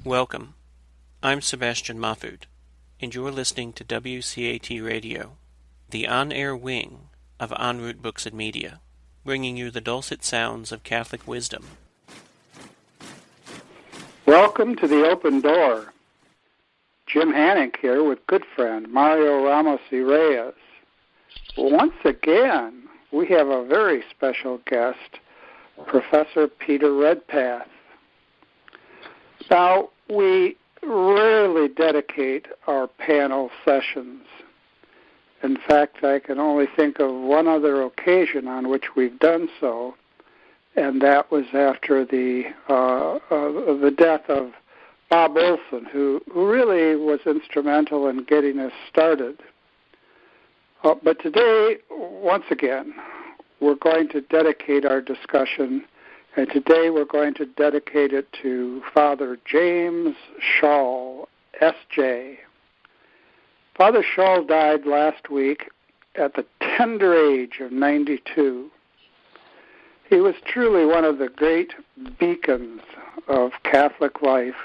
Welcome. I'm Sebastian Mahfood, and you're listening to WCAT Radio, the on-air wing of En Route Books and Media, bringing you the dulcet sounds of Catholic wisdom. Welcome to The Open Door. Jim Hanink here with good friend Mario Ramos-Reyes. Once again, we have a very special guest, Professor Peter Redpath. Now, we rarely dedicate our panel sessions. In fact, I can only think of one other occasion on which we've done so, and that was after the death of Bob Olson, who really was instrumental in getting us started. But today, once again, we're going to dedicate our discussion, and today we're going to dedicate it to Father James Schall, S.J. Father Schall died last week at the tender age of 92. He was truly one of the great beacons of Catholic life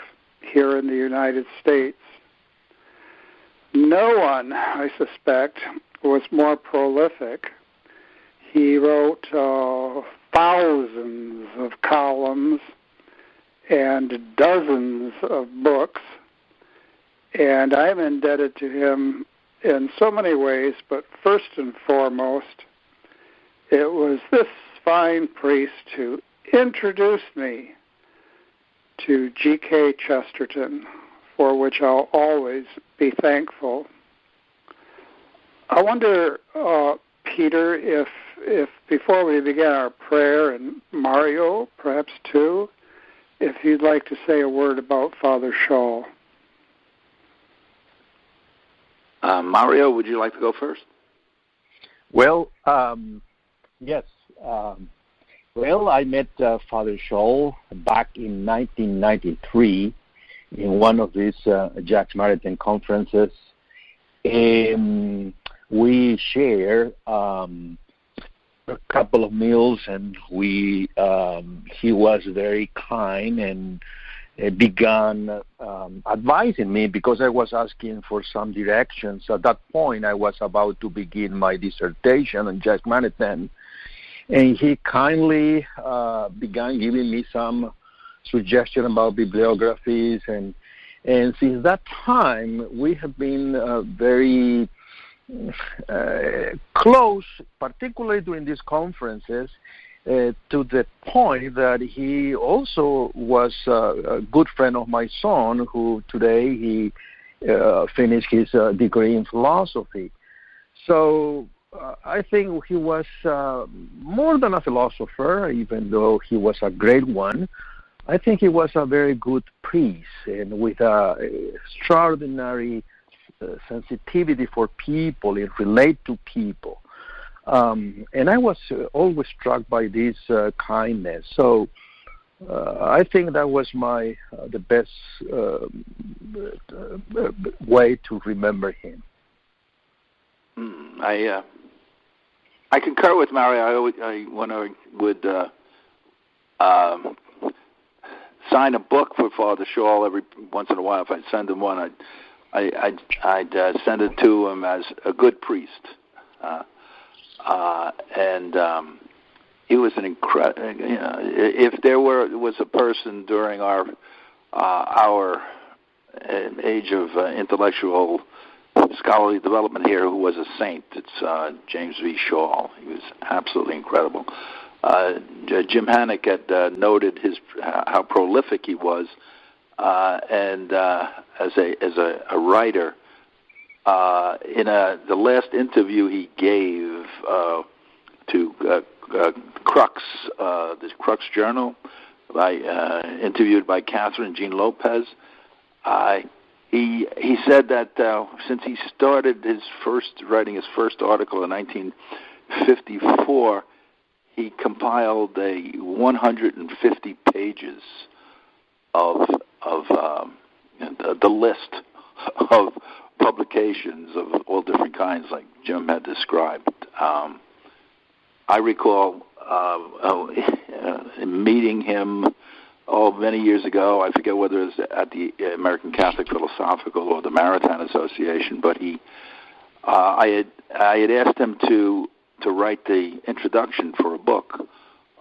here in the United States. No one, I suspect, was more prolific. He wrote thousands of columns and dozens of books, and I'm indebted to him in so many ways, but first and foremost, it was this fine priest who introduced me to G.K. Chesterton, for which I'll always be thankful. I wonder, Peter, if before we begin our prayer, and Mario, perhaps too, if you'd like to say a word about Father Schall. Mario, would you like to go first? Well, yes. Well, I met Father Schall back in 1993 in one of these Jacques Maritain conferences. We shared a couple of meals, and he was very kind and began advising me because I was asking for some directions. At that point, I was about to begin my dissertation on Jacques Maritain, and he kindly began giving me some suggestions about bibliographies, and since that time, we have been very close, particularly during these conferences, to the point that he also was a good friend of my son, who today he finished his degree in philosophy. So I think he was more than a philosopher, even though he was a great one. I think he was a very good priest, and with extraordinary sensitivity for people and relate to people. And I was always struck by this kindness. So I think that was the best way to remember him. I concur with Mario. I would sign a book for Father Schall every once in a while. If I'd send him one, I'd send it to him as a good priest, and he was an incredible. If there was a person during our age of intellectual scholarly development here who was a saint, it's James V. Schall. He was absolutely incredible. Jim Hanink had noted how prolific he was. And as a writer, in the last interview he gave to Crux, this Crux Journal, interviewed by Catherine Jean Lopez, he said that since he started writing his first article in 1954, he compiled 150 pages of the list of publications of all different kinds, like Jim had described. I recall meeting him many years ago. I forget whether it was at the American Catholic Philosophical or the Maritime Association, but I had asked him to write the introduction for a book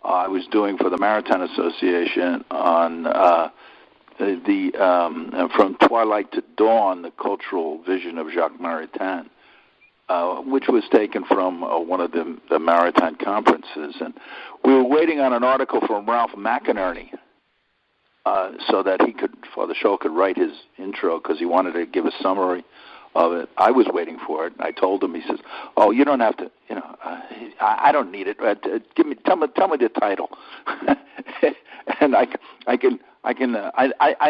I was doing for the Maritime Association on From Twilight to Dawn, the cultural vision of Jacques Maritain, which was taken from one of the Maritime conferences. And we were waiting on an article from Ralph McInerney so that Father Scholl could write his intro, because he wanted to give a summary of it. I was waiting for it, and I told him. He says, "Oh, you don't have to. I don't need it. Tell me the title, and I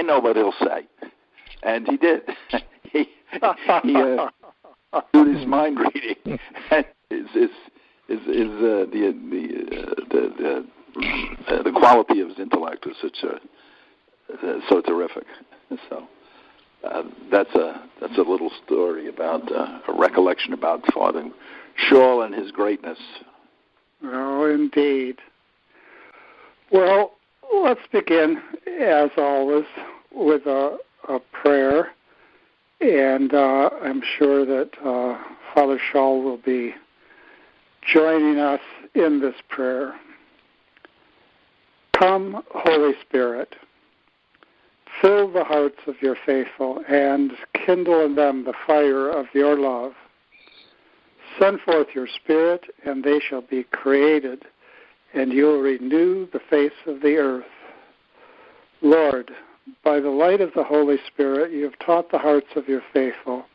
know what he'll say." And he did. he did his mind reading. And the quality of his intellect was so terrific. So. That's a little story about a recollection about Father Scholl and his greatness. Oh, indeed. Well, let's begin, as always, with a prayer, and I'm sure that Father Scholl will be joining us in this prayer. Come, Holy Spirit. Fill the hearts of your faithful, and kindle in them the fire of your love. Send forth your Spirit, and they shall be created, and you will renew the face of the earth. Lord, by the light of the Holy Spirit, you have taught the hearts of your faithful.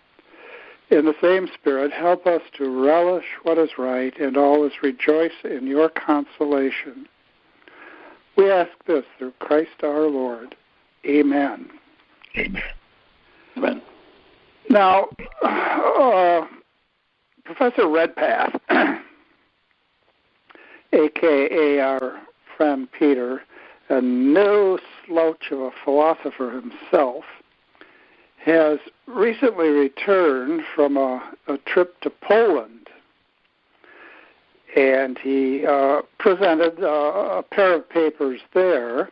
In the same Spirit, help us to relish what is right and always rejoice in your consolation. We ask this through Christ our Lord. Amen. Amen. Amen. Now, Professor Redpath, a.k.a. our friend Peter, a no slouch of a philosopher himself, has recently returned from a trip to Poland. And he presented a pair of papers there.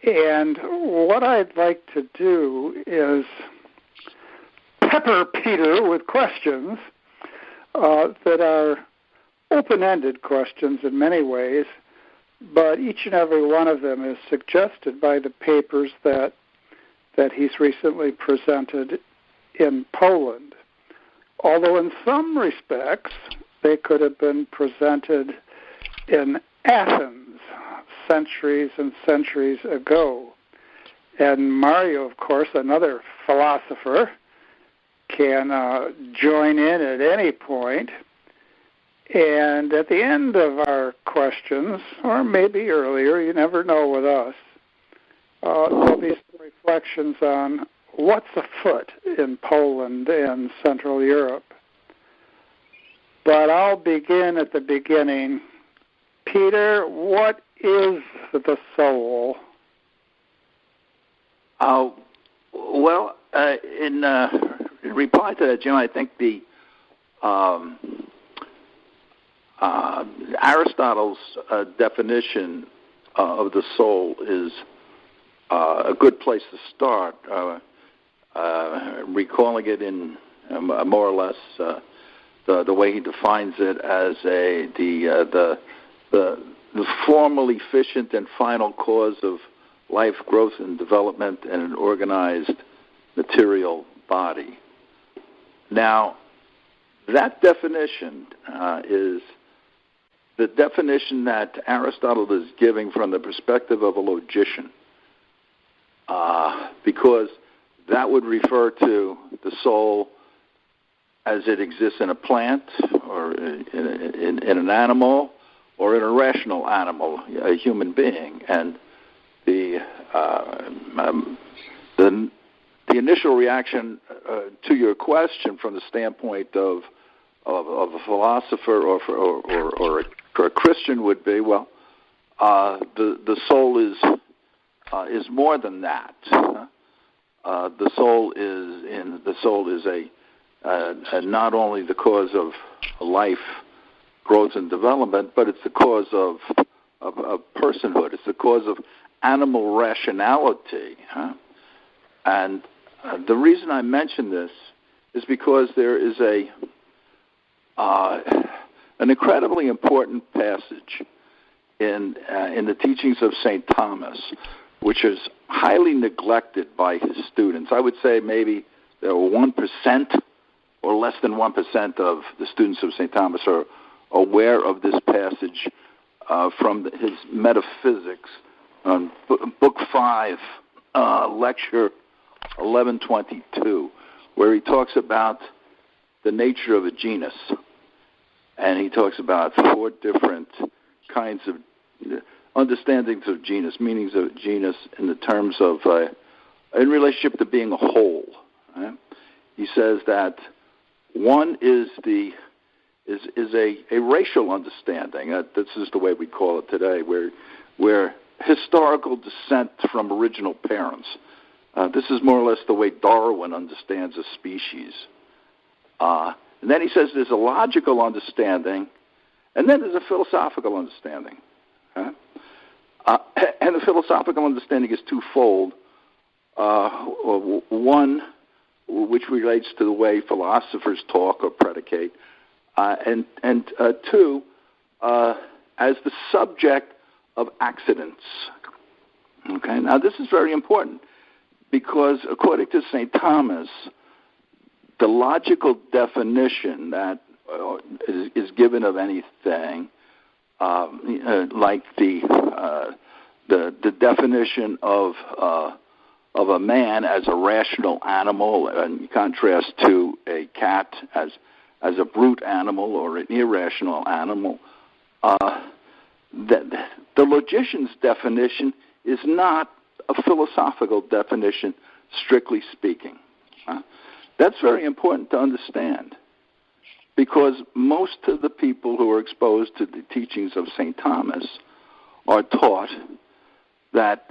And what I'd like to do is pepper Peter with questions that are open-ended questions in many ways, but each and every one of them is suggested by the papers that he's recently presented in Poland. Although in some respects they could have been presented in Athens centuries and centuries ago. And Mario, of course, another philosopher, can join in at any point. And at the end of our questions, or maybe earlier, you never know with us, there'll be some reflections on what's afoot in Poland and Central Europe. But I'll begin at the beginning. Peter, what is the soul? Well, in reply to that, Jim, I think the Aristotle's definition of the soul is a good place to start. Recalling it in more or less the way he defines it as the formal, efficient, and final cause of life, growth, and development in an organized material body. Now, that definition is the definition that Aristotle is giving from the perspective of a logician, because that would refer to the soul as it exists in a plant or in an animal or in a rational animal, a human being. And the initial reaction to your question from the standpoint of a philosopher or a Christian would be, well, the soul is more than that. The soul is a not only the cause of life, growth, and development, but it's the cause of personhood. It's the cause of animal rationality. And the reason I mention this is because there is an incredibly important passage in the teachings of St. Thomas, which is highly neglected by his students. I would say maybe 1% or less than 1% of the students of St. Thomas are aware of this passage from his Metaphysics, Book 5, Lecture 1122, where he talks about the nature of a genus. And he talks about 4 different kinds of understandings of genus, meanings of genus in the terms of, in relationship to being a whole. Right? He says that one is a racial understanding. This is the way we call it today, where historical descent from original parents. This is more or less the way Darwin understands a species. And then he says there's a logical understanding, and then there's a philosophical understanding. And the philosophical understanding is twofold. One, which relates to the way philosophers talk or predicate, and two, as the subject of accidents. Okay, now this is very important because according to St. Thomas, the logical definition that is given of anything, like the definition of a man as a rational animal, in contrast to a cat as a brute animal or an irrational animal, the logician's definition is not a philosophical definition, strictly speaking. That's very important to understand, because most of the people who are exposed to the teachings of St. Thomas are taught that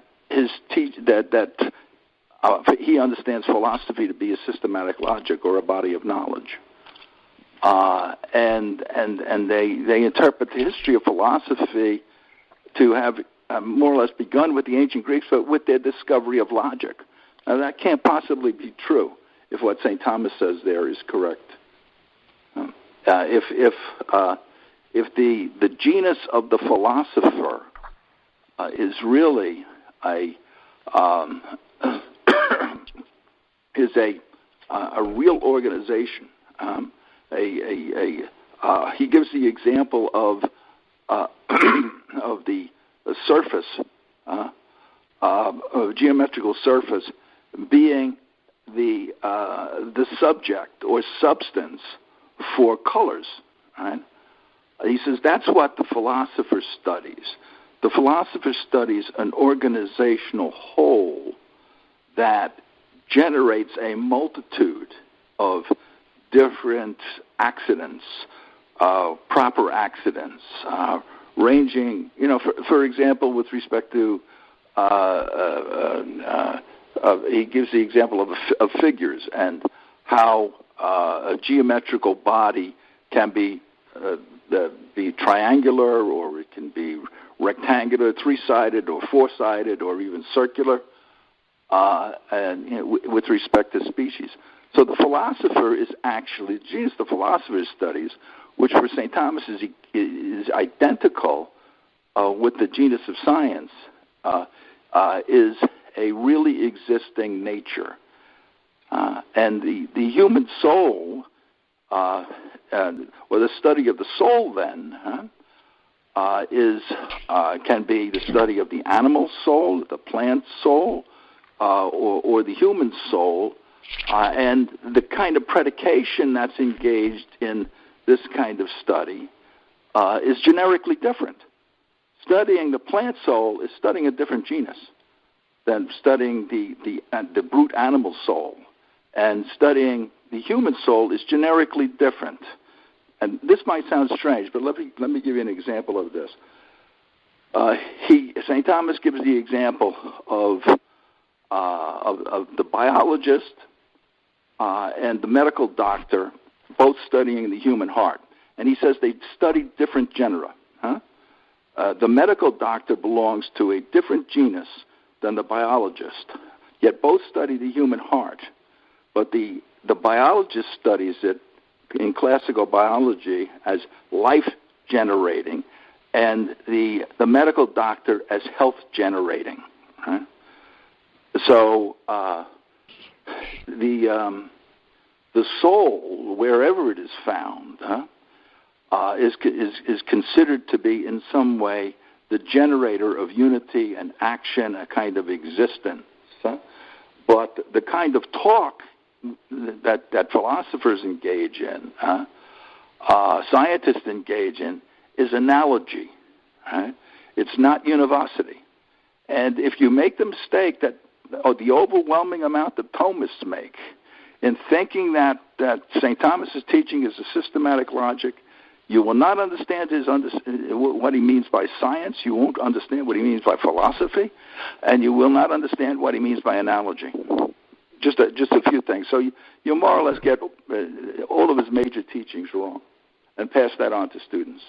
he understands philosophy to be a systematic logic or a body of knowledge, and they interpret the history of philosophy to have more or less begun with the ancient Greeks, but with their discovery of logic. Now that can't possibly be true if what St. Thomas says there is correct. If the genus of the philosopher is really is a real organization, he gives the example of the surface, of geometrical surface, being the subject or substance for colors. Right? He says that's what the philosopher studies. The philosopher studies an organizational whole that generates a multitude of different accidents, proper accidents, ranging, for example, with respect to, he gives the example of figures and how a geometrical body can be triangular, or it can be rectangular, 3-sided, or 4-sided, or even circular, and with respect to species. So the philosopher is actually the genus the philosopher studies, which for St. Thomas is identical with the genus of science, is a really existing nature. And the human soul, or the study of the soul then, can be the study of the animal soul, the plant soul, or the human soul, and the kind of predication that's engaged in this kind of study is generically different. Studying the plant soul is studying a different genus than studying the brute animal soul. And studying the human soul is generically different. And this might sound strange, but let me give you an example of this. St. Thomas gives the example of the biologist and the medical doctor both studying the human heart. And he says they study different genera. the medical doctor belongs to a different genus than the biologist, yet both study the human heart. But the biologist studies it in classical biology as life-generating, and the medical doctor as health-generating. Right? So the soul, wherever it is found, is considered to be in some way the generator of unity and action, a kind of existence. But the kind of talk that philosophers engage in, scientists engage in, is analogy. Right? It's not univocity. And if you make the mistake that the overwhelming amount that Thomists make in thinking that St. Thomas's teaching is a systematic logic, you will not understand what he means by science. You won't understand what he means by philosophy, and you will not understand what he means by analogy. Just a few things. So you more or less get all of his major teachings wrong, and pass that on to students.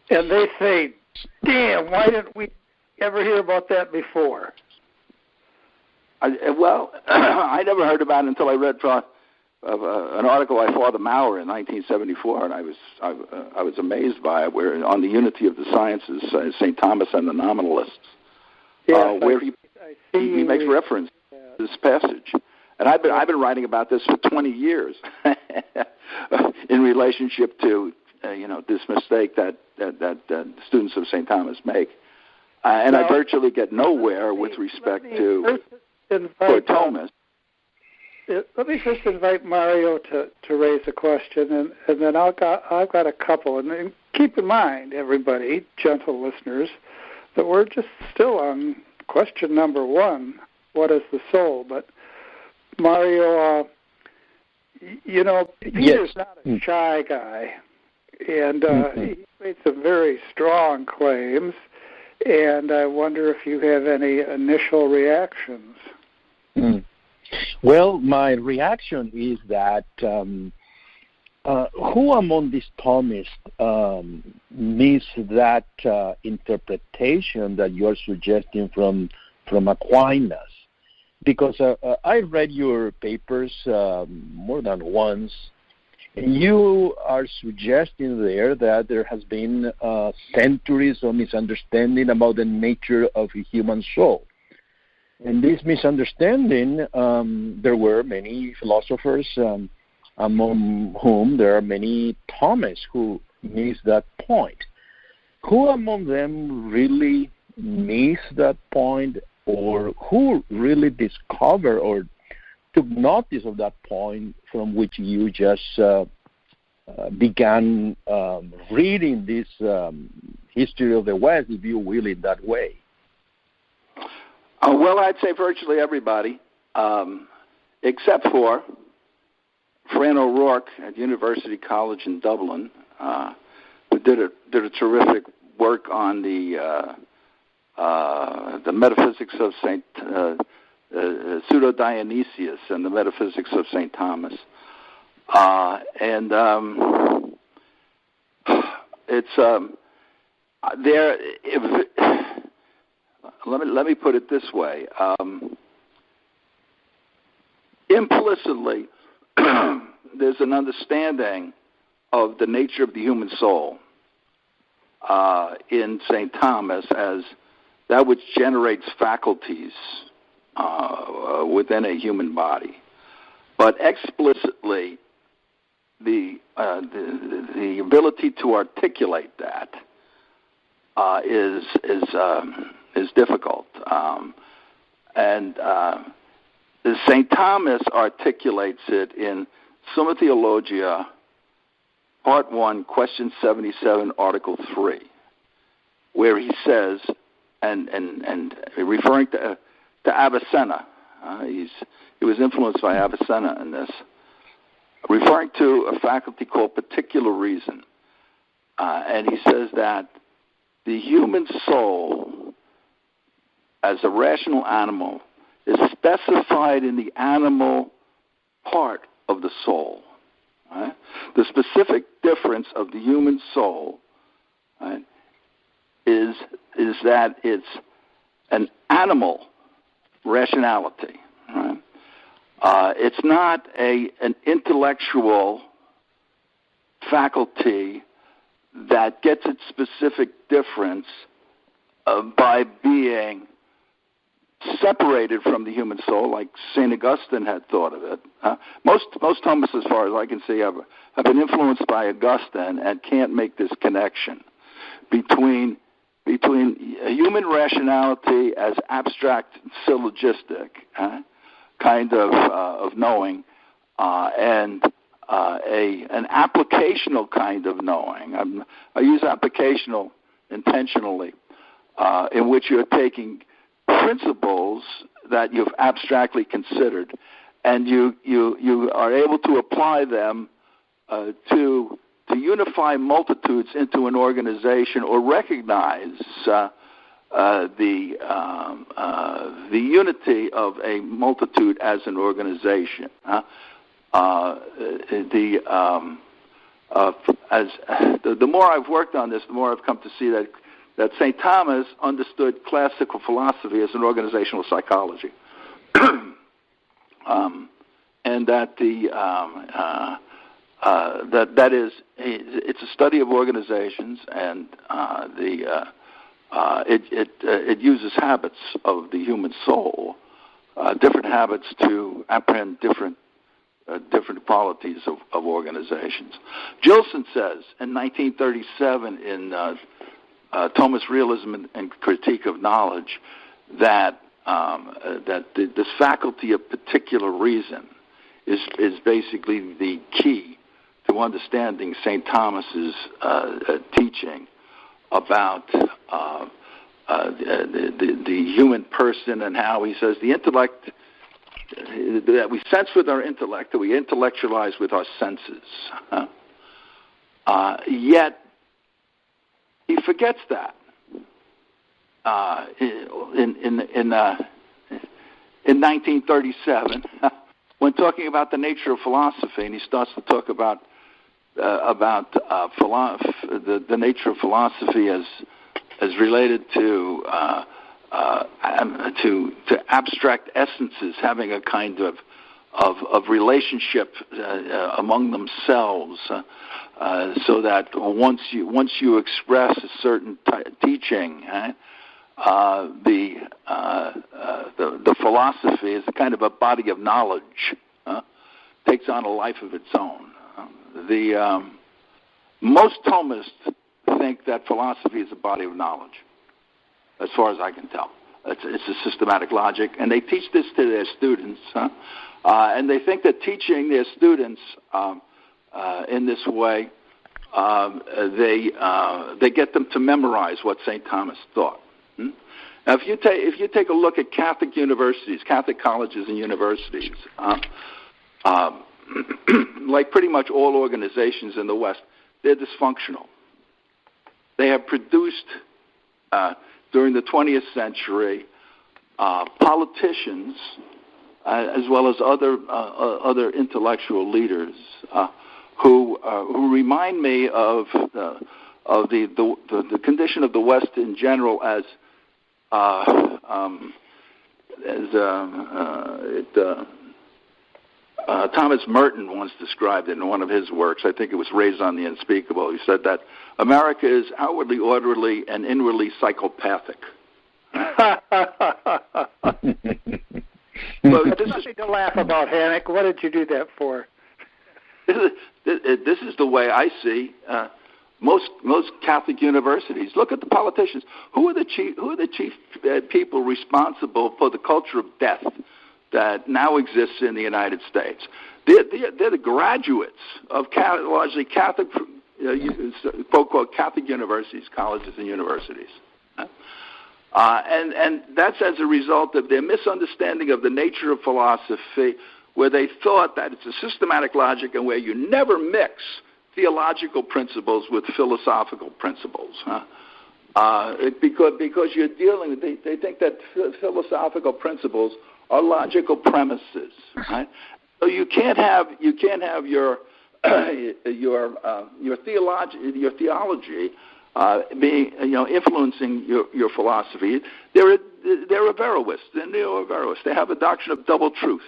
And they say, "Damn, why didn't we ever hear about that before?" I never heard about it until I read an article by Father Maurer in 1974, and I was amazed by it, where on the unity of the sciences, St. Thomas and the Nominalists, where he makes reference to this passage. And I've been writing about this for 20 years in relationship to this mistake that students of St. Thomas make, and I virtually get nowhere with respect to Thomas. Let me first invite Mario to raise a question, and then I've got a couple. And keep in mind, everybody, gentle listeners, that we're just still on question number 1, what is the soul? But Mario, Peter's not a shy guy, and he made some very strong claims, and I wonder if you have any initial reactions. Well, my reaction is that who among these Thomists needs that interpretation that you are suggesting from Aquinas? Because I read your papers more than once, and you are suggesting there that there has been centuries of misunderstanding about the nature of a human soul. And this misunderstanding, there were many philosophers, among whom there are many Thomists who miss that point. Who among them really missed that point, or who really discovered or took notice of that point from which you just began reading this history of the West, if you will, in that way? Well, I'd say virtually everybody, except for Fran O'Rourke at University College in Dublin, who did a terrific work on the metaphysics of Saint Pseudo-Dionysius and the metaphysics of St. Thomas, it's there. Let me put it this way. Implicitly, there's an understanding of the nature of the human soul in St. Thomas as that which generates faculties within a human body. But explicitly, the ability to articulate that is difficult, and St. Thomas articulates it in Summa Theologia, Part 1, Question 77, Article 3, where he says, and referring to Avicenna, he was influenced by Avicenna in this, referring to a faculty called particular reason, and he says that the human soul, as a rational animal, is specified in the animal part of the soul. Right? The specific difference of the human soul, right, is that it's an animal rationality. Right? It's not an intellectual faculty that gets its specific difference by being separated from the human soul, like St. Augustine had thought of it. Most Thomists, as far as I can see, have been influenced by Augustine and can't make this connection between human rationality as abstract, syllogistic kind of knowing and an applicational kind of knowing. I use applicational intentionally, in which you're taking principles that you've abstractly considered, and you are able to apply them to unify multitudes into an organization, or recognize the unity of a multitude as an organization. The more I've worked on this, the more I've come to see that St. Thomas understood classical philosophy as an organizational psychology, and that that is, it's a study of organizations, and it uses habits of the human soul, different habits to apprehend different qualities of organizations. Gilson says in 1937 in Thomist Realism and Critique of Knowledge that this faculty of particular reason is basically the key to understanding St. Thomas's teaching about the human person, and how he says the intellect that we sense with our intellect, that we intellectualize with our senses. Yet he forgets that in 1937 when talking about the nature of philosophy, and he starts to talk about the nature of philosophy as related to abstract essences having a kind of relationship among themselves, so that once you express a certain teaching, the philosophy is a kind of a body of knowledge, takes on a life of its own. Most Thomists think that philosophy is a body of knowledge, as far as I can tell. It's a systematic logic, and they teach this to their students, and they think that teaching their students in this way, they get them to memorize what St. Thomas thought. Now, if you take a look at Catholic universities, Catholic colleges and universities, like pretty much all organizations in the West, they're dysfunctional. They have produced, during the 20th century, politicians as well as other intellectual leaders who remind me of the condition of the West in general, as Thomas Merton once described it in one of his works. I think it was Raison the Unspeakable. He said that America is outwardly orderly and inwardly psychopathic. Well, there's nothing to laugh about, Hanink. What did you do that for? This is the way I see most Catholic universities. Look at the politicians. Who are the chief people responsible for the culture of death that now exists in the United States? They're the graduates of largely Catholic, quote-unquote, Catholic universities, colleges and universities. And that's as a result of their misunderstanding of the nature of philosophy, where they thought that it's a systematic logic and where you never mix theological principles with philosophical principles. Because you're dealing, they think that philosophical principles are logical premises, right? So you can't have your theology influencing your philosophy. They're Averroists, and neo-Averroists. They have a doctrine of double truth.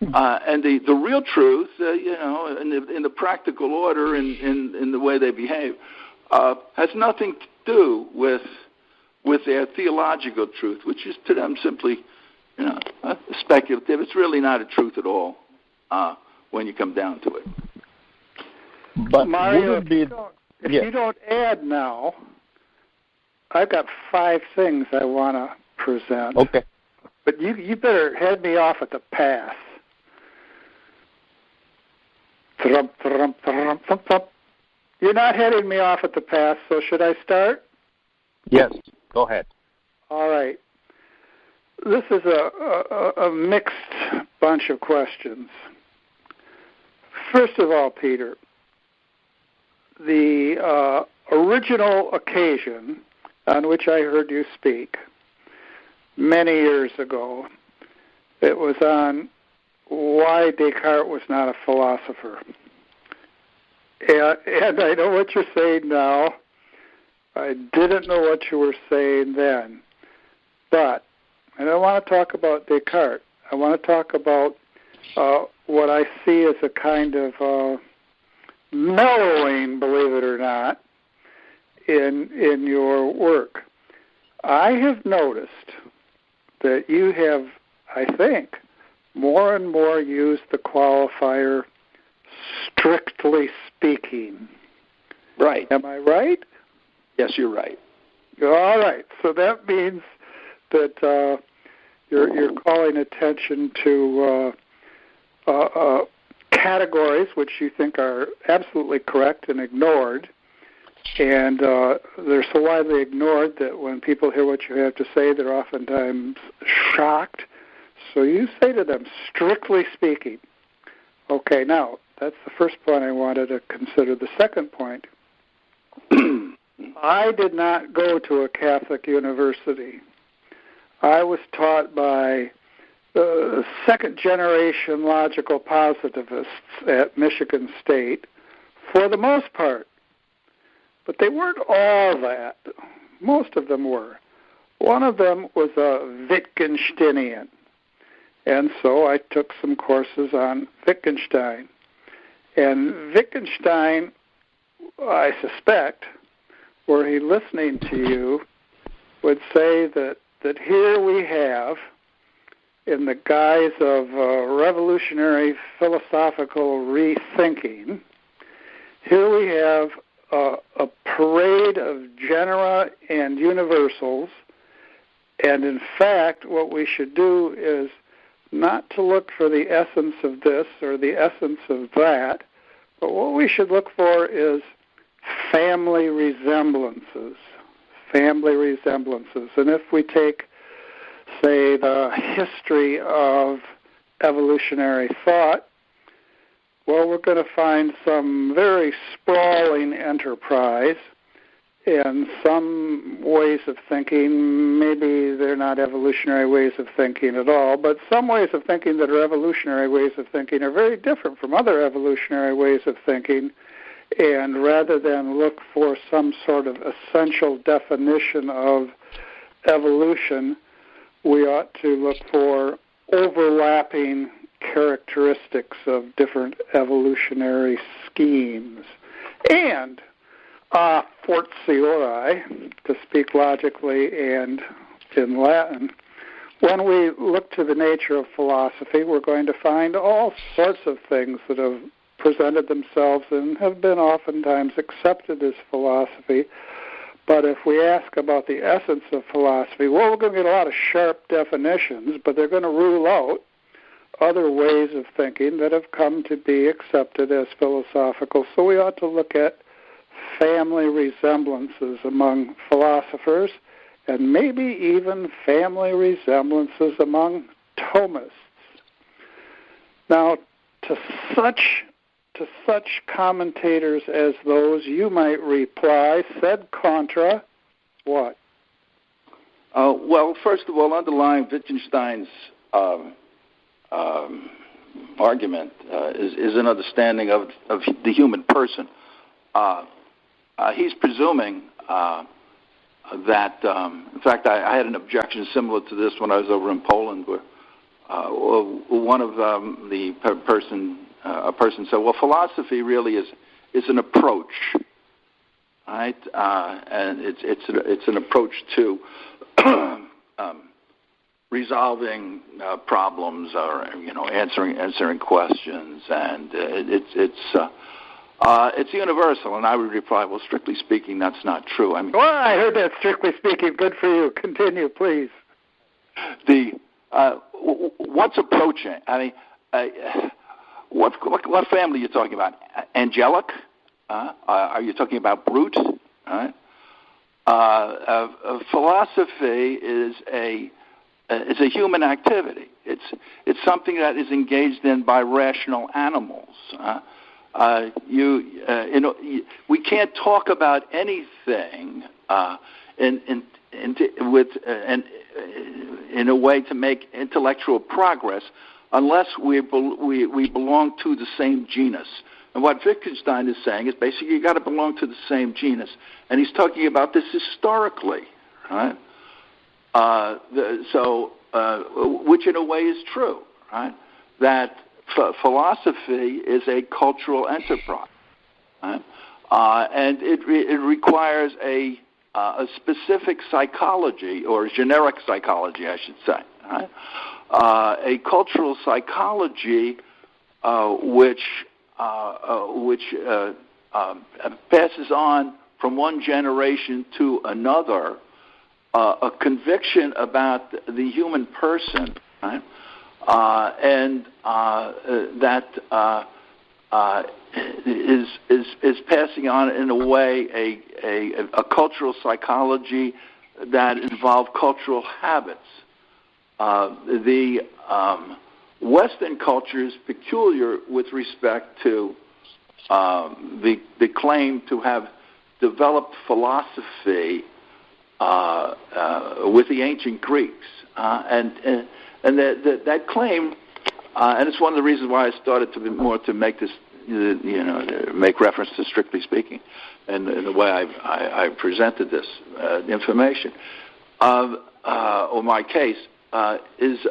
And the real truth, in the practical order, in the way they behave, has nothing to do with their theological truth, which is to them simply, speculative. It's really not a truth at all when you come down to it. But Mario, if you don't add now, I've got 5 things I want to present. Okay. But you better head me off at the pass. Thump, thump, thump, thump, thump. You're not heading me off at the pass, so should I start? Yes, go ahead. All right. This is a mixed bunch of questions. First of all, Peter, the original occasion on which I heard you speak many years ago, it was on why Descartes was not a philosopher. And I know what you're saying now. I didn't know what you were saying then. But I don't want to talk about Descartes. I want to talk about what I see as a kind of mellowing, believe it or not, in your work. I have noticed that you have, I think, more and more used the qualifier strictly speaking. Right. Am I right? Yes, you're right. All right. So that means that you're calling attention to categories which you think are absolutely correct and ignored, and they're so widely ignored that when people hear what you have to say, they're oftentimes shocked. So you say to them, strictly speaking. Okay, now, that's the first point I wanted to consider. The second point, I did not go to a Catholic university. I was taught by second-generation logical positivists at Michigan State, for the most part. But they weren't all that. Most of them were. One of them was a Wittgensteinian. And so I took some courses on Wittgenstein. And Wittgenstein, I suspect, were he listening to you, would say that here we have, in the guise of revolutionary philosophical rethinking, here we have a parade of genera and universals, and in fact what we should do is not to look for the essence of this or the essence of that, but what we should look for is family resemblances. Family resemblances. And if we take, say, the history of evolutionary thought, well, we're going to find some very sprawling enterprise, and some ways of thinking, maybe they're not evolutionary ways of thinking at all, but some ways of thinking that are evolutionary ways of thinking are very different from other evolutionary ways of thinking, and rather than look for some sort of essential definition of evolution, we ought to look for overlapping characteristics of different evolutionary schemes. And fortiori, to speak logically and in Latin, when we look to the nature of philosophy, we're going to find all sorts of things that have presented themselves and have been oftentimes accepted as philosophy. But if we ask about the essence of philosophy, well, we're going to get a lot of sharp definitions, but they're going to rule out other ways of thinking that have come to be accepted as philosophical. So we ought to look at family resemblances among philosophers, and maybe even family resemblances among Thomists. Now, to such commentators as those, you might reply, sed contra, what? Well, first of all, underlying Wittgenstein's argument is an understanding of the human person. he's presuming that, in fact, I had an objection similar to this when I was over in Poland, where one of a person said, "Well, philosophy really is an approach, right? And it's an approach to resolving problems, or answering questions, and it's universal." And I would reply, "Well, strictly speaking, that's not true." I mean, well, I heard that. Strictly speaking, good for you. Continue, please. What's approaching? I mean, what family are you talking about? Angelic? Are you talking about brute? Right? Philosophy is a human activity. It's something that is engaged in by rational animals. We can't talk about anything in a way to make intellectual progress unless we belong to the same genus. And what Wittgenstein is saying is basically you got to belong to the same genus, and he's talking about this historically, right? Which in a way is true, right? That philosophy is a cultural enterprise, right? And it requires a specific psychology, or generic psychology, I should say, right? A cultural psychology which passes on from one generation to another a conviction about the human person, right? And that is passing on in a way a cultural psychology that involves cultural habits. The Western culture is peculiar with respect to the claim to have developed philosophy with the ancient Greeks, and that claim, and it's one of the reasons why I started to make this, make reference to strictly speaking, and the way I presented this information, or my case, is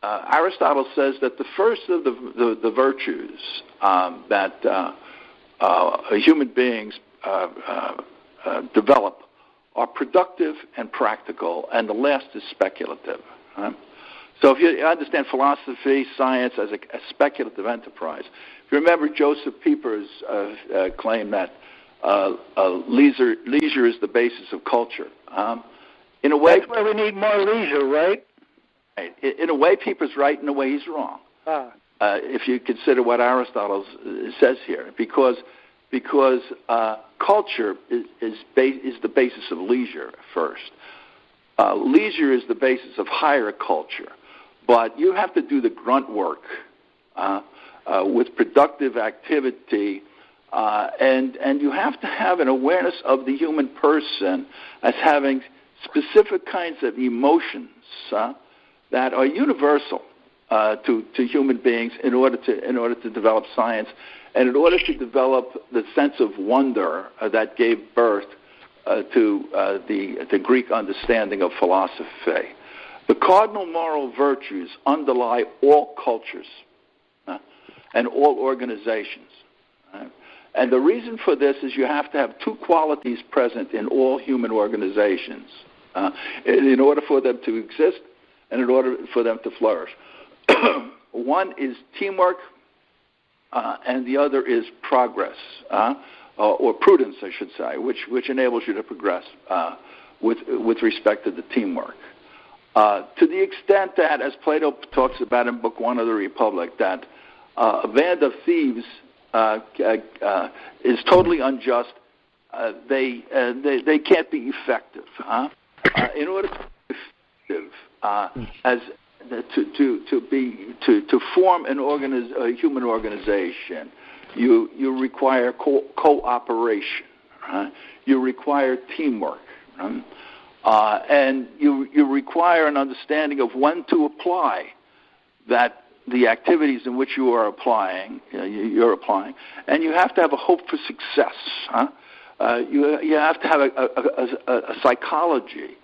Aristotle says that the first of the virtues that human beings develop are productive and practical, and the last is speculative. Right? So if you understand philosophy, science as a speculative enterprise, if you remember Joseph Pieper's claim that leisure is the basis of culture. In a way, that's why we need more leisure, right? In a way, Pieper's right. In a way, he's wrong. If you consider what Aristotle says here, because culture is the basis of leisure first. Leisure is the basis of higher culture, but you have to do the grunt work with productive activity, and you have to have an awareness of the human person as having specific kinds of emotions that are universal to human beings in order to develop science, and in order to develop the sense of wonder that gave birth to the Greek understanding of philosophy. The cardinal moral virtues underlie all cultures and all organizations. And the reason for this is you have to have two qualities present in all human organizations in order for them to exist and in order for them to flourish. One is teamwork, and the other is progress, or prudence, I should say, which enables you to progress with respect to the teamwork. To the extent that, as Plato talks about in Book 1 of the Republic, that a band of thieves is totally unjust, they can't be effective. In order to be effective, to form a human organization, you require cooperation. Right? You require teamwork, right? And you require an understanding of when to apply that the activities in which you are applying, you're applying, and you have to have a hope for success. You have to have a psychology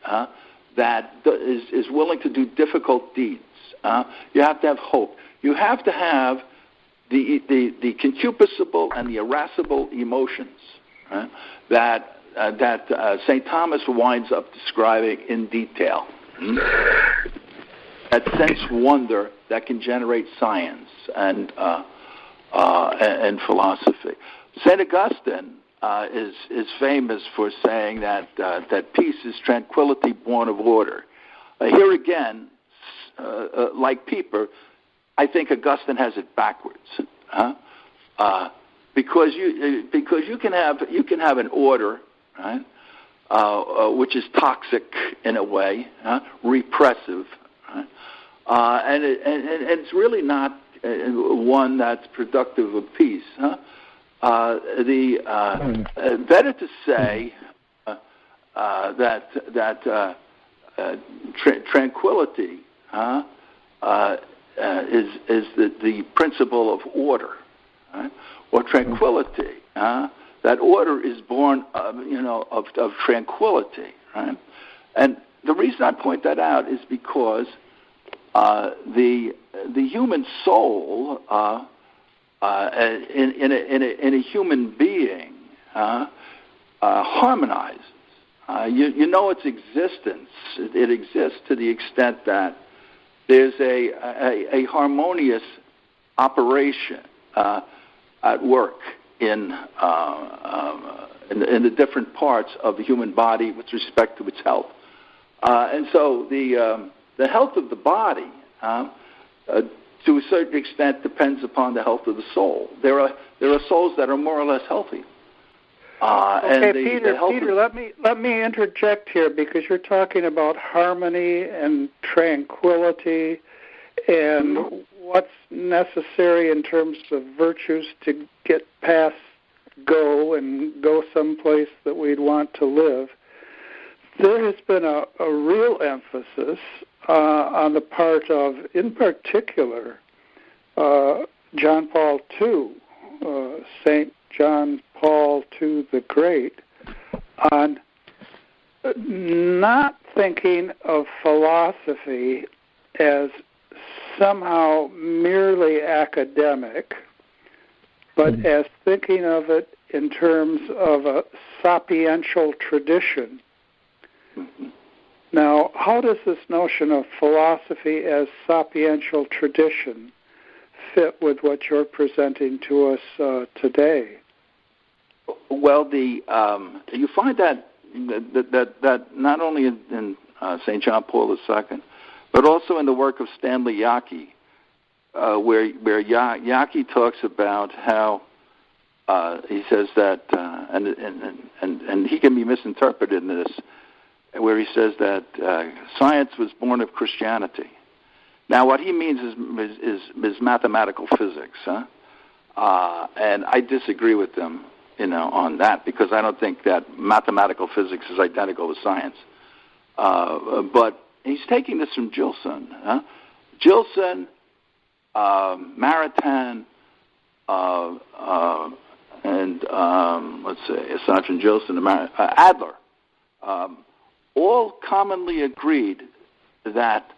that is willing to do difficult deeds. You have to have hope. You have to have the concupiscible and the irascible emotions that St. Thomas winds up describing in detail. That sense wonder that can generate science and philosophy. St. Augustine is famous for saying that peace is tranquility born of order. Here again, like Pieper, I think Augustine has it backwards, because you can have an order, right, which is toxic in a way, repressive, right? And it's really not one that's productive of peace. Better to say that tranquility is the principle of order, right? Or tranquility. That order is born of tranquility, right? And the reason I point that out is because the human soul in a human being harmonizes. You know its existence. It exists to the extent that there's a harmonious operation at work in the different parts of the human body with respect to its health. And so the health of the body, to a certain extent, depends upon the health of the soul. There are souls that are more or less healthy. Okay, Peter, let me interject here, because you're talking about harmony and tranquility and what's necessary in terms of virtues to get past go someplace that we'd want to live. There has been a real emphasis on the part of, in particular, John Paul II, St. John Paul II the Great, on not thinking of philosophy as somehow merely academic, but as thinking of it in terms of a sapiential tradition. Now, how does this notion of philosophy as sapiential tradition fit with what you're presenting to us today? Well, you find that not only in St. John Paul II, but also in the work of Stanley Yaki, where Yaki talks about how he says that, and he can be misinterpreted in this, where he says that science was born of Christianity. Now, what he means is mathematical physics, and I disagree with him, on that, because I don't think that mathematical physics is identical to science. But he's taking this from Gilson. Gilson, Maritain, and let's say aside from Gilson, Adler, all commonly agreed that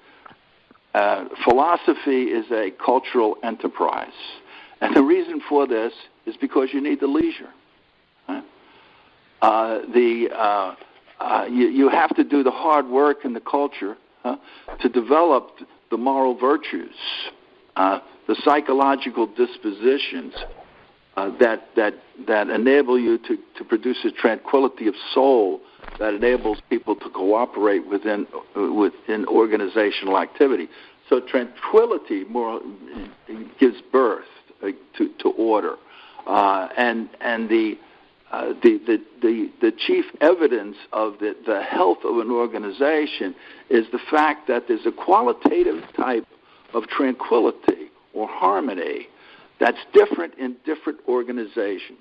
philosophy is a cultural enterprise. And the reason for this is because you need the leisure. You have to do the hard work in the culture to develop the moral virtues, the psychological dispositions that enable you to produce a tranquility of soul that enables people to cooperate within organizational activity. So tranquility gives birth to order, and the chief evidence of the health of an organization is the fact that there's a qualitative type of tranquility or harmony that's different in different organizations.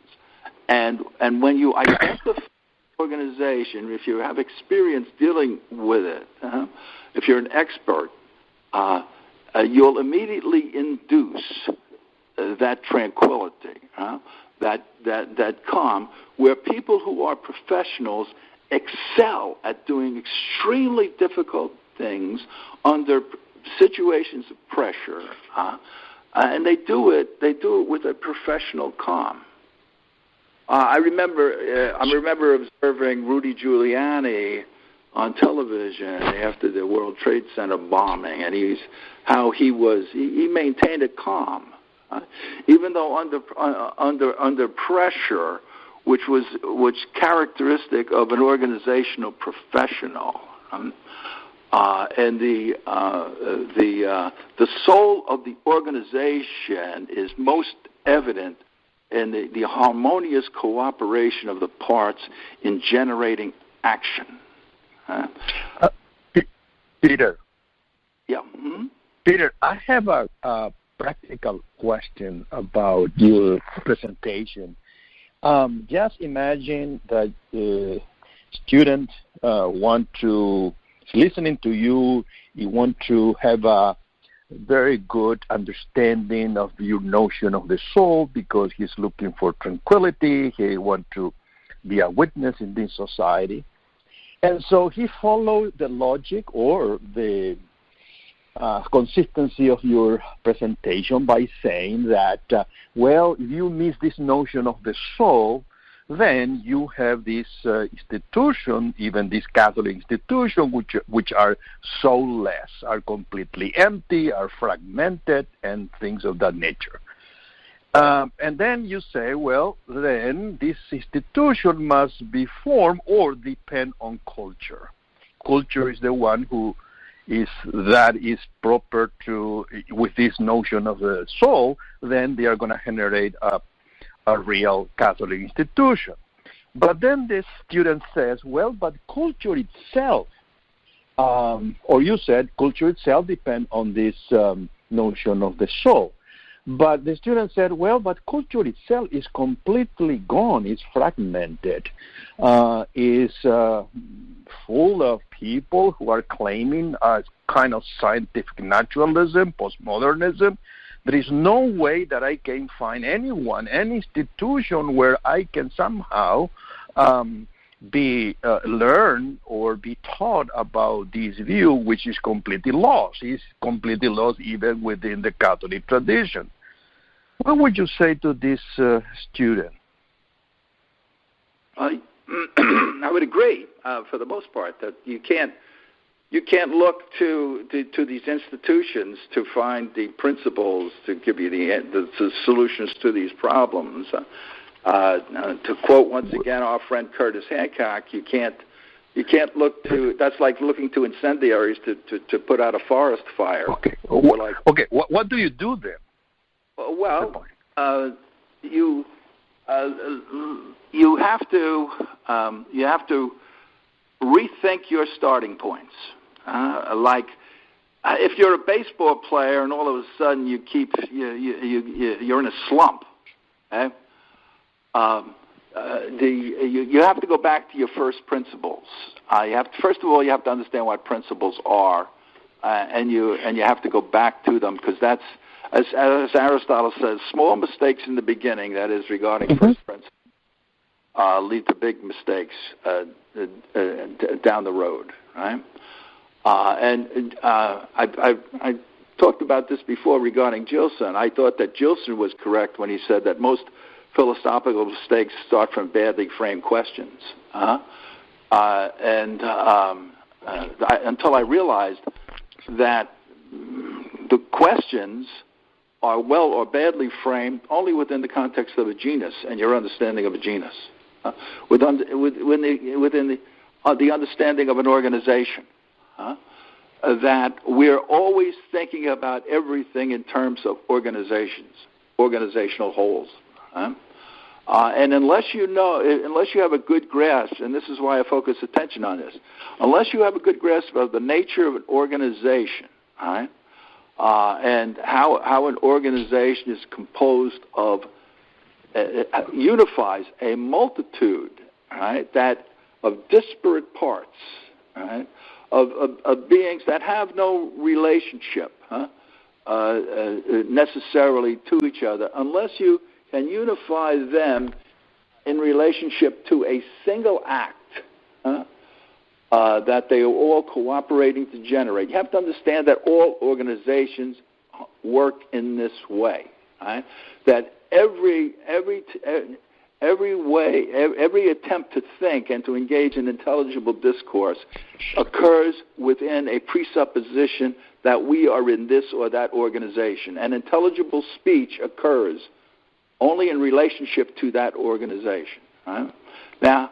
And when you identify an organization, if you have experience dealing with it, if you're an expert, you'll immediately induce that tranquility, that calm, where people who are professionals excel at doing extremely difficult things under situations of pressure, and they do it with a professional calm. I remember observing Rudy Giuliani on television after the World Trade Center bombing, and he maintained a calm, even though under pressure, which characteristic of an organizational professional. And the soul of the organization is most evident in the harmonious cooperation of the parts in generating action. Peter. Yeah. Mm-hmm. Peter, I have a practical question about your presentation. Just imagine that students want to listening to you. You want to have a very good understanding of your notion of the soul because he's looking for tranquility. He wants to be a witness in this society. And so he followed the logic or the consistency of your presentation by saying that, if you miss this notion of the soul, then you have this institution, even this Catholic institution, which are soulless, are completely empty, are fragmented, and things of that nature. And then you say, then this institution must be formed or depend on culture. Culture is the one who is proper to, with this notion of the soul, then they are going to generate a real Catholic institution. But then the student says, but culture itself, or you said culture itself depends on this notion of the soul. But the student said, but culture itself is completely gone, it's fragmented, is full of people who are claiming a kind of scientific naturalism, postmodernism. There is no way that I can find anyone, any institution where I can somehow be learn or be taught about this view, which is completely lost. It's completely lost even within the Catholic tradition. What would you say to this student? I would agree, for the most part, that you can't look to these institutions to find the principles to give you the solutions to these problems. To quote once again our friend Curtis Hancock, you can't look to. That's like looking to incendiaries to put out a forest fire. Okay. What do you do then? You have to rethink your starting points. If you're a baseball player and all of a sudden you're in a slump, okay? You have to go back to your first principles. First of all, you have to understand what principles are, and you have to go back to them because that's, as Aristotle says, small mistakes in the beginning, that is regarding first principles, lead to big mistakes down the road, right? I talked about this before regarding Gilson. I thought that Gilson was correct when he said that most philosophical mistakes start from badly framed questions. Until I realized that the questions are well or badly framed only within the context of a genus and your understanding of a genus, within the understanding of an organization. That we're always thinking about everything in terms of organizational wholes. And unless you have a good grasp, and this is why I focus attention on this, unless you have a good grasp of the nature of an organization, right, and how an organization is composed of, unifies a multitude, right, of disparate parts, right, of beings that have no relationship, necessarily to each other unless you can unify them in relationship to a single act that they are all cooperating to generate. You have to understand that all organizations work in this way, right? That every attempt to think and to engage in intelligible discourse occurs within a presupposition that we are in this or that organization. And intelligible speech occurs only in relationship to that organization. Right? Now,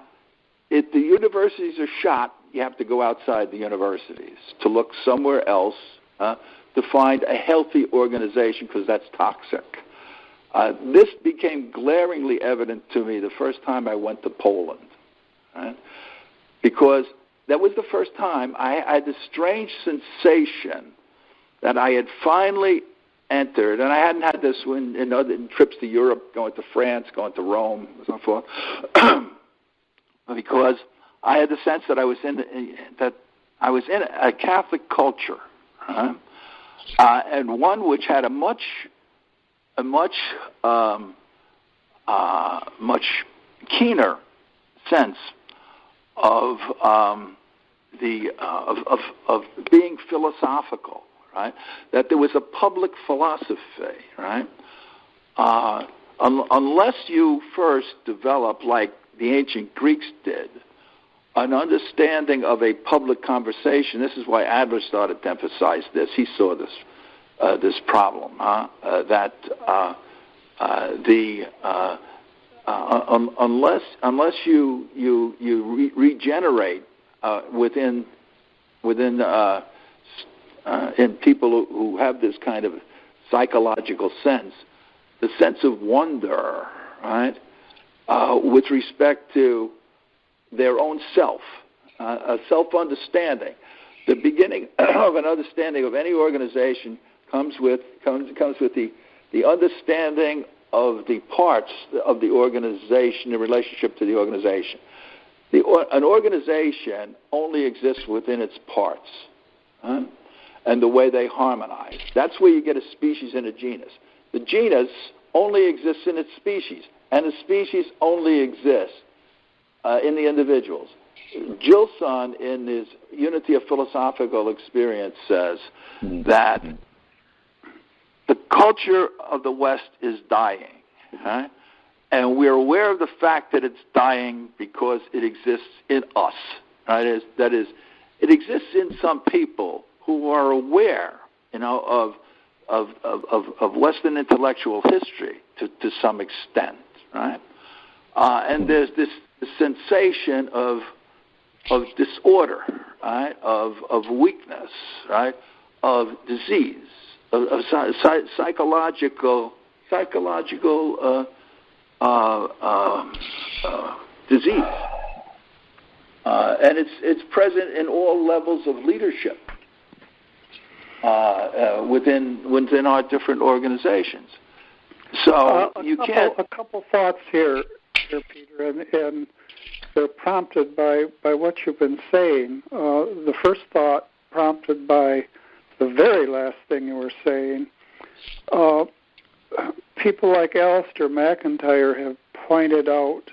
if the universities are shot, you have to go outside the universities to look somewhere else to find a healthy organization, because that's toxic. This became glaringly evident to me the first time I went to Poland, right? Because that was the first time I had this strange sensation that I had finally entered, and I hadn't had this in other trips to Europe, going to France, going to Rome, and so forth, because I had the sense that I was in a Catholic culture, right? And one which had a much keener sense of being philosophical, right? That there was a public philosophy, right? Unless you first develop, like the ancient Greeks did, an understanding of a public conversation. This is why Adler started to emphasize this. He saw this problem, unless you regenerate within in people who have this kind of psychological sense, the sense of wonder, right, with respect to their own self, a self-understanding. The beginning of an understanding of any organization comes with the understanding of the parts of the organization in relationship to the organization. An organization only exists within its parts, and the way they harmonize. That's where you get a species and a genus. The genus only exists in its species, and the species only exists in the individuals. Gilson, in his Unity of Philosophical Experience, says that the culture of the West is dying, right? And we're aware of the fact that it's dying because it exists in us, right? That is, it exists in some people who are aware, of Western intellectual history to some extent, right? And there's this sensation of disorder, right? Of weakness, right? Of disease, of psychological disease, and it's present in all levels of leadership within our different organizations. So you can't. A couple thoughts here, Peter, and they're prompted by what you've been saying. The first thought prompted by the very last thing you were saying. People like Alistair McIntyre have pointed out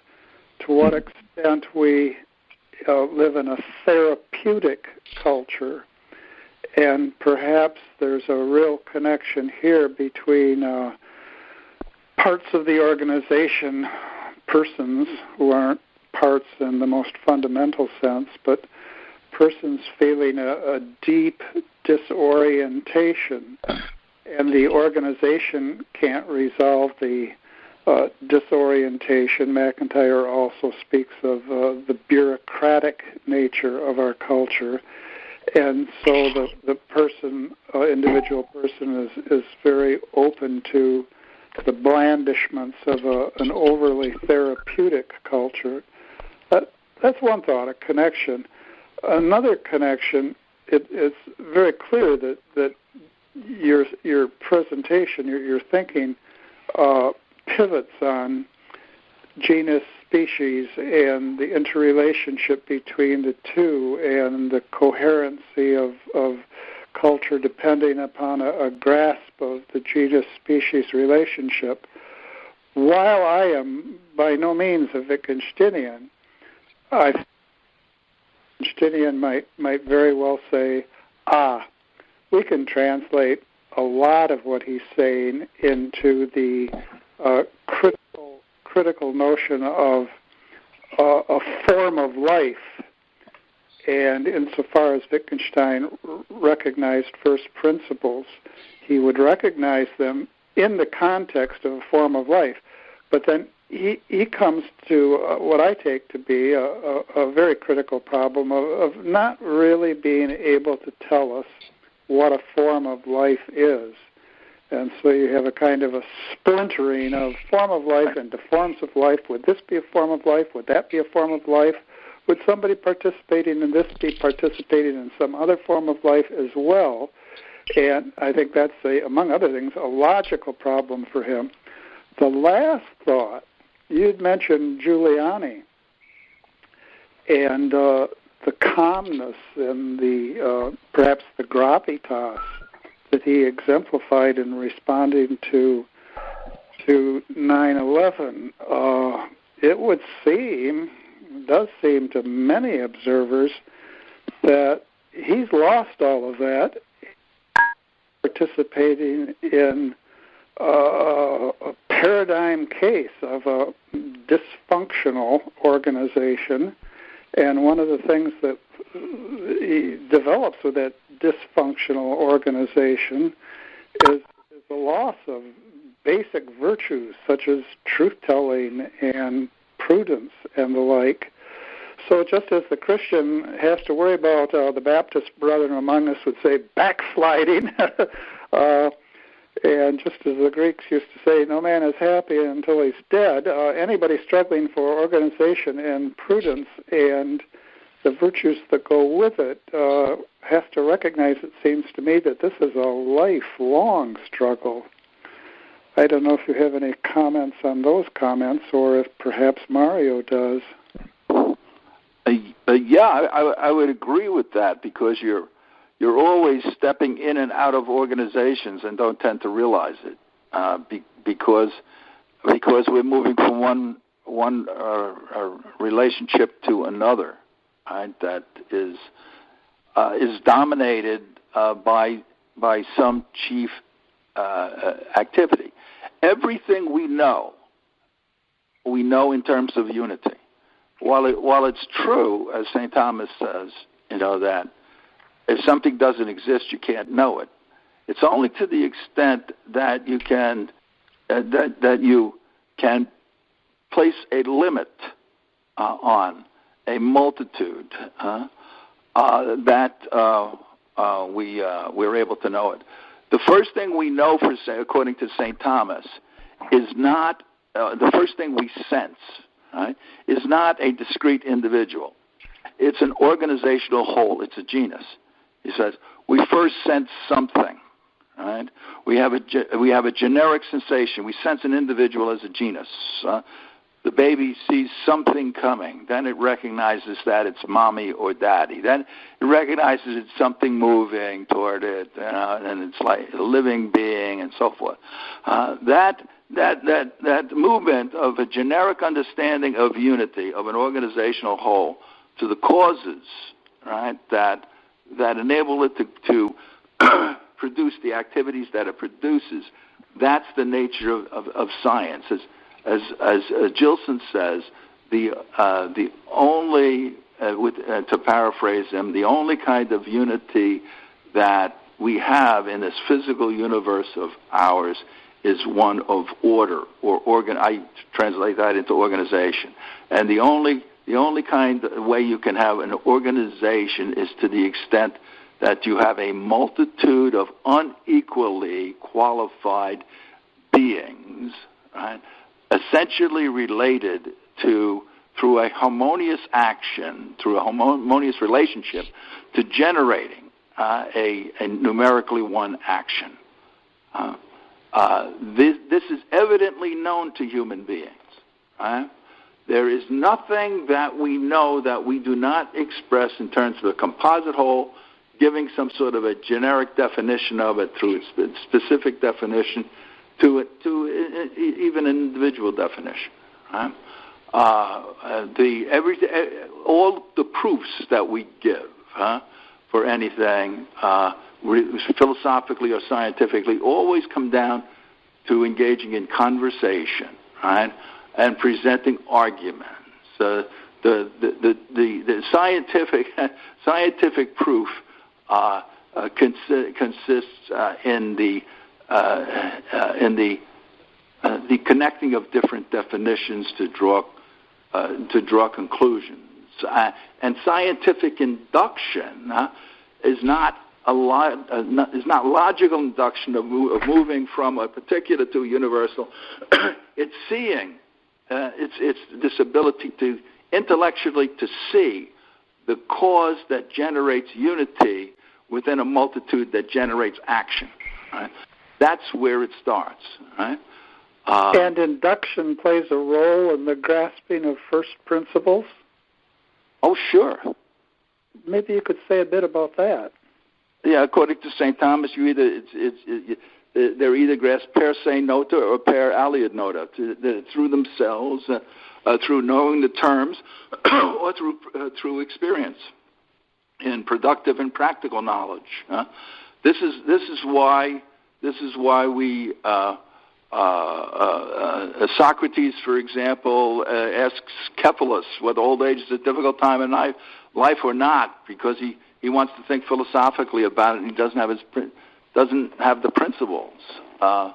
to what extent we live in a therapeutic culture, and perhaps there's a real connection here between parts of the organization, persons who aren't parts in the most fundamental sense, but persons feeling a deep disorientation, and the organization can't resolve the disorientation. McIntyre also speaks of the bureaucratic nature of our culture, and so the person, individual person, is very open to the blandishments of an overly therapeutic culture. That's one thought, a connection. Another connection, it's very clear that your presentation, your thinking pivots on genus, species, and the interrelationship between the two, and the coherency of culture depending upon a grasp of the genus-species relationship. While I am by no means a Wittgensteinian, Wittgensteinian might very well say, we can translate a lot of what he's saying into the critical notion of a form of life. And insofar as Wittgenstein recognized first principles, he would recognize them in the context of a form of life. But then he comes to what I take to be a very critical problem of not really being able to tell us what a form of life is. And so you have a kind of a splintering of form of life into forms of life. Would this be a form of life? Would that be a form of life? Would somebody participating in this be participating in some other form of life as well? And I think that's, among other things, a logical problem for him. The last thought, you'd mentioned Giuliani and the calmness and the perhaps the gravitas that he exemplified in responding to 9/11. It would seem, does seem to many observers, that he's lost all of that, participating in a paradigm case of a dysfunctional organization. And one of the things that he develops with that dysfunctional organization is the loss of basic virtues such as truth-telling and prudence and the like. So just as the Christian has to worry about, the Baptist brethren among us would say, backsliding, and just as the Greeks used to say, no man is happy until he's dead, anybody struggling for organization and prudence and the virtues that go with it has to recognize, it seems to me, that this is a lifelong struggle. I don't know if you have any comments on those comments, or if perhaps Mario does. I would agree with that, because you're always stepping in and out of organizations and don't tend to realize it, because we're moving from one relationship to another, right? That is dominated by some chief activity. Everything we know in terms of unity. While it's true, as St. Thomas says, that if something doesn't exist, you can't know it. It's only to the extent that you can that you can place a limit on a multitude that we're able to know it. The first thing we know, according to St. Thomas, is not the first thing we sense. Right, is not a discrete individual. It's an organizational whole. It's a genus. He says we first sense something. Right? We have a generic sensation. We sense an individual as a genus. The baby sees something coming. Then it recognizes that it's mommy or daddy. Then it recognizes it's something moving toward it, and it's like a living being and so forth. That movement of a generic understanding of unity, of an organizational whole, to the causes, right, that enable it to produce the activities that it produces, that's the nature of science. As Gilson says, the only, to paraphrase him, the only kind of unity that we have in this physical universe of ours is one of order or organ. I translate that into organization. And the only kind of way you can have an organization is to the extent that you have a multitude of unequally qualified beings, right, essentially related to, through a harmonious action, through a harmonious relationship, to generating a numerically one action. This is evidently known to human beings. Right? There is nothing that we know that we do not express in terms of a composite whole, giving some sort of a generic definition of it through its specific definition to even an individual definition. Right? All the proofs that we give for anything, philosophically or scientifically, always come down to engaging in conversation, right, and presenting arguments. The scientific proof consists in the connecting of different definitions to draw conclusions. And scientific induction is not logical induction of moving from a particular to a universal. It's seeing. It's this ability to intellectually to see the cause that generates unity within a multitude that generates action. Right? That's where it starts. Right? And induction plays a role in the grasping of first principles? Oh, sure. Maybe you could say a bit about that. Yeah, according to St. Thomas, they're either grasped per se nota or per aliud nota, through themselves, through knowing the terms, or through experience in productive and practical knowledge. This is why we Socrates, for example, asks Cephalus whether old age is a difficult time in life or not, because he wants to think philosophically about it, and he doesn't have the principles. Our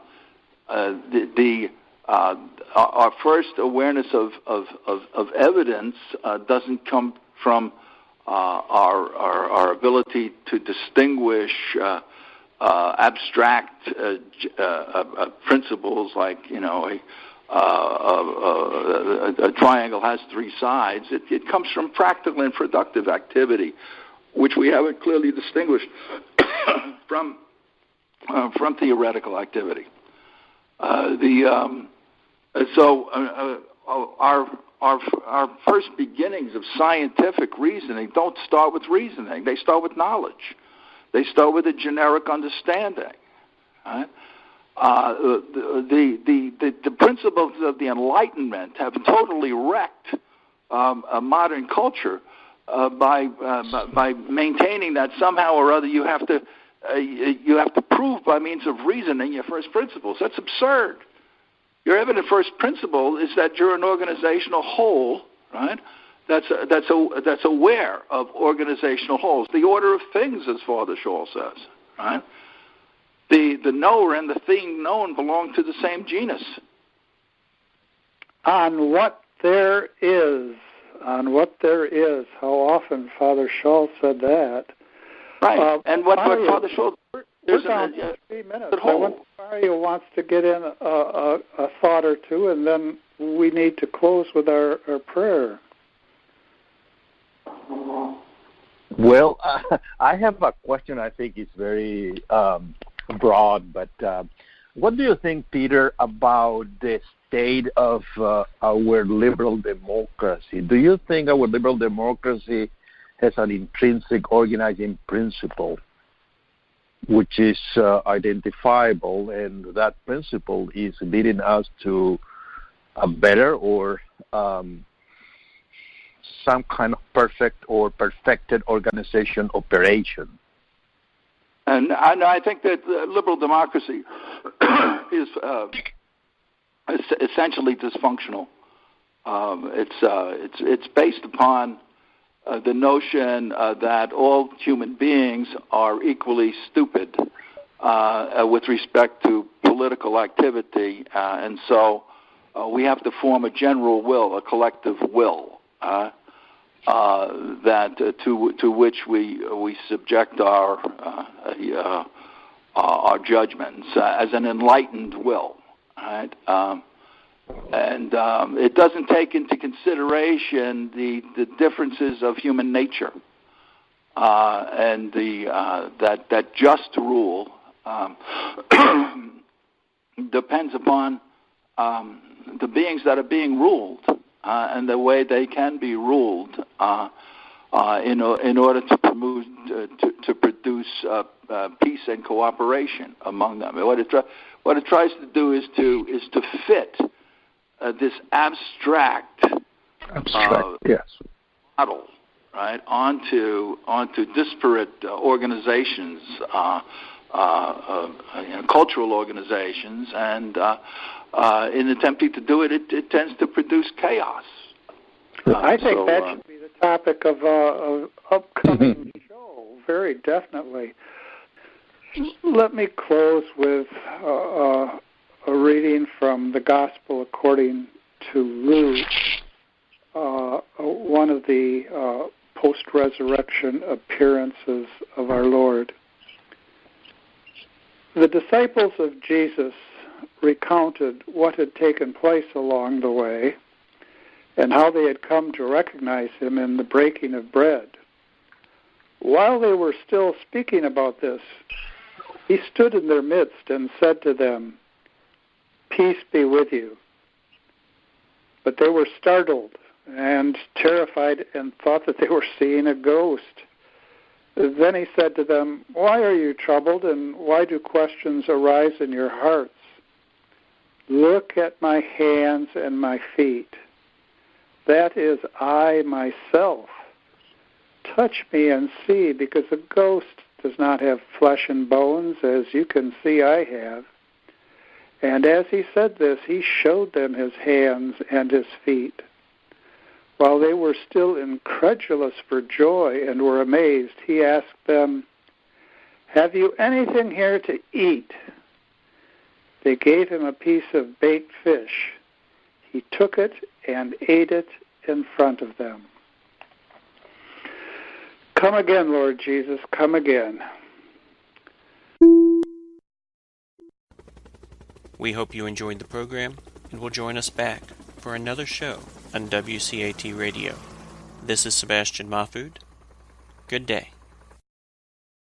first awareness of evidence doesn't come from our ability to distinguish abstract principles like, a triangle has three sides. It comes from practical and productive activity, which we haven't clearly distinguished from theoretical activity. Our first beginnings of scientific reasoning don't start with reasoning; they start with knowledge. They start with a generic understanding. Right? The principles of the Enlightenment have totally wrecked a modern culture by maintaining that somehow or other you have to prove by means of reasoning your first principles. That's absurd. Your evident first principle is that you're an organizational whole, right? That's aware of organizational wholes. The order of things, as Father Scholl says, right? The knower and the thing known belong to the same genus. On what there is. How often Father Scholl said that. Right. And what Father Scholl... We're down to 3 minutes. Mario wants to get in a thought or two, and then we need to close with our prayer. Well, I have a question I think is very broad, but what do you think, Peter, about the state of our liberal democracy? Do you think our liberal democracy has an intrinsic organizing principle which is identifiable, and that principle is leading us to a better or some kind of perfect or perfected organization operation? And I think that liberal democracy is essentially dysfunctional. It's based upon the notion that all human beings are equally stupid with respect to political activity, and so we have to form a general will, a collective will, that to which we subject our judgments as an enlightened will, right? And it doesn't take into consideration the differences of human nature, and that just rule depends upon the beings that are being ruled, and the way they can be ruled in order to produce peace and cooperation among them. What it tries to do is to fit this abstract yes, model, right, onto disparate organizations, cultural organizations, and in attempting to do it, it tends to produce chaos. I think that should be the topic of upcoming show, very definitely. Let me close with a reading from the Gospel according to Luke, one of the post-resurrection appearances of our Lord. The disciples of Jesus recounted what had taken place along the way and how they had come to recognize him in the breaking of bread. While they were still speaking about this, he stood in their midst and said to them, "Peace be with you." But they were startled and terrified and thought that they were seeing a ghost. Then he said to them, "Why are you troubled, and why do questions arise in your hearts? Look at my hands and my feet. That is I myself. Touch me and see, because a ghost does not have flesh and bones, as you can see I have." And as he said this, he showed them his hands and his feet. While they were still incredulous for joy and were amazed, he asked them, "Have you anything here to eat?" They gave him a piece of baked fish. He took it and ate it in front of them. Come again, Lord Jesus, come again. We hope you enjoyed the program and will join us back for another show on WCAT Radio. This is Sebastian Mahfood. Good day.